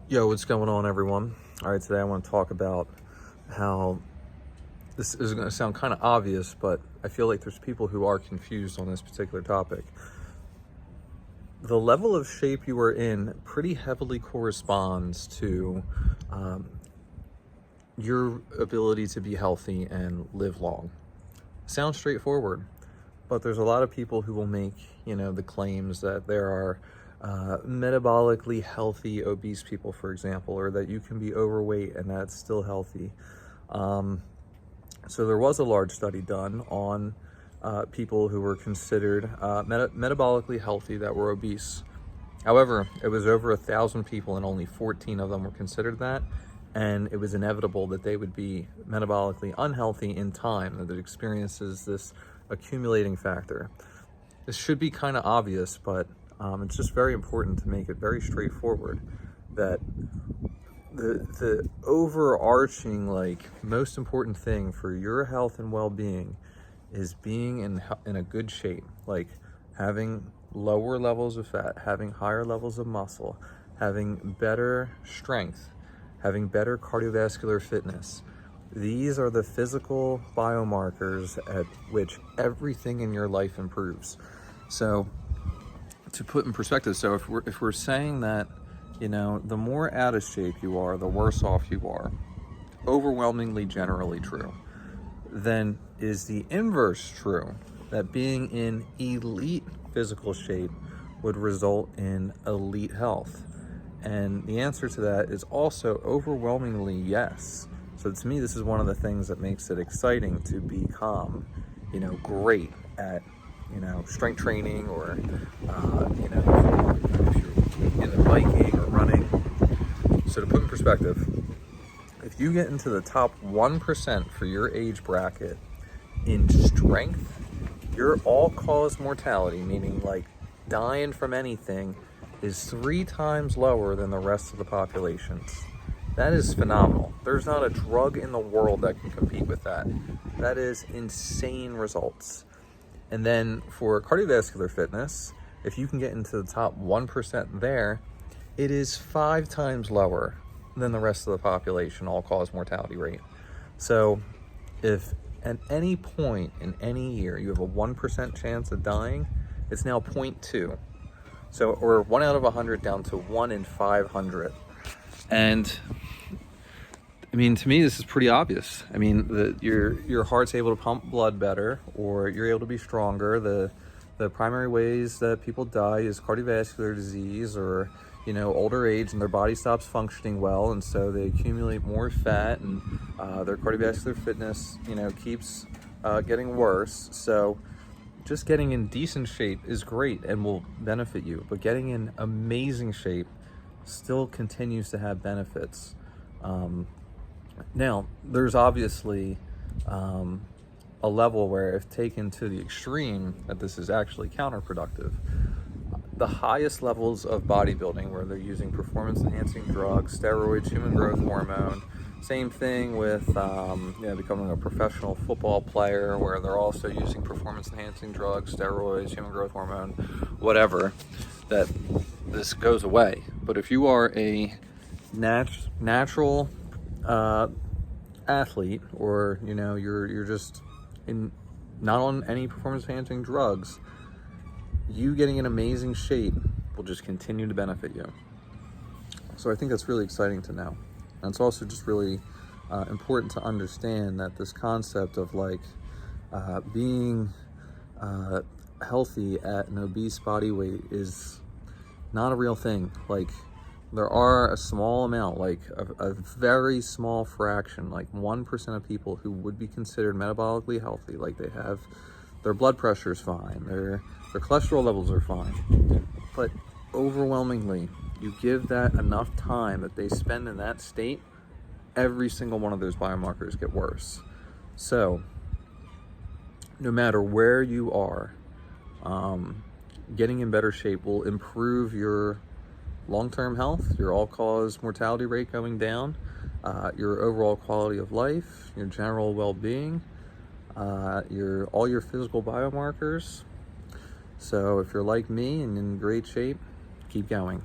Yo, what's going on, everyone? All right, today I want to talk about how this is going to sound kind of obvious, but I feel like there's people who are confused on this particular topic. The level of shape you are in pretty heavily corresponds to your ability to be healthy and live long. Sounds straightforward, but there's a lot of people who will make, the claims that there are metabolically healthy obese people, for example, or that you can be overweight and that's still healthy. So there was a large study done on people who were considered metabolically healthy that were obese. However, it was over 1,000 people and only 14 of them were considered that. And it was inevitable that they would be metabolically unhealthy in time, that it experiences this accumulating factor. This should be kind of obvious, but it's just very important to make it very straightforward that the overarching, most important thing for your health and well-being is being in a good shape, like having lower levels of fat, having higher levels of muscle, having better strength, having better cardiovascular fitness. These are the physical biomarkers at which everything in your life improves. So to put in perspective, so if we're saying that, the more out of shape you are, the worse off you are, overwhelmingly generally true, then is the inverse true, that being in elite physical shape would result in elite health? And the answer to that is also overwhelmingly yes. So to me, this is one of the things that makes it exciting to become, great at, strength training, or, if you're into biking or running. So to put in perspective, if you get into the top 1% for your age bracket in strength, your all-cause mortality, meaning like dying from anything, is 3 times lower than the rest of the populations. That is phenomenal. There's not a drug in the world that can compete with that. That is insane results. And then for cardiovascular fitness, if you can get into the top 1% there, it is 5 times lower than the rest of the population all-cause mortality rate. So if at any point in any year you have a 1% chance of dying, it's now 0.2. So we're 1 out of 100 down to 1 in 500. And I mean, to me, this is pretty obvious. I mean, your heart's able to pump blood better, or you're able to be stronger. The primary ways that people die is cardiovascular disease, or older age, and their body stops functioning well, and so they accumulate more fat, and their cardiovascular fitness keeps getting worse. So just getting in decent shape is great and will benefit you, but getting in amazing shape still continues to have benefits. Now, there's obviously a level where, if taken to the extreme, that this is actually counterproductive. The highest levels of bodybuilding, where they're using performance-enhancing drugs, steroids, human growth hormone, same thing with becoming a professional football player, where they're also using performance-enhancing drugs, steroids, human growth hormone, whatever, that this goes away. But if you are a natural athlete, or you're just not on any performance-enhancing drugs, you getting in amazing shape will just continue to benefit you. So I think that's really exciting to know. And it's also just really important to understand that this concept of being healthy at an obese body weight is not a real thing. There are a small amount, a very small fraction, 1% of people who would be considered metabolically healthy. They have their blood pressure is fine, their cholesterol levels are fine, but overwhelmingly, you give that enough time that they spend in that state, every single one of those biomarkers get worse. So no matter where you are, getting in better shape will improve your long-term health, your all-cause mortality rate going down, your overall quality of life, your general well-being, all your physical biomarkers. So if you're like me and in great shape, keep going.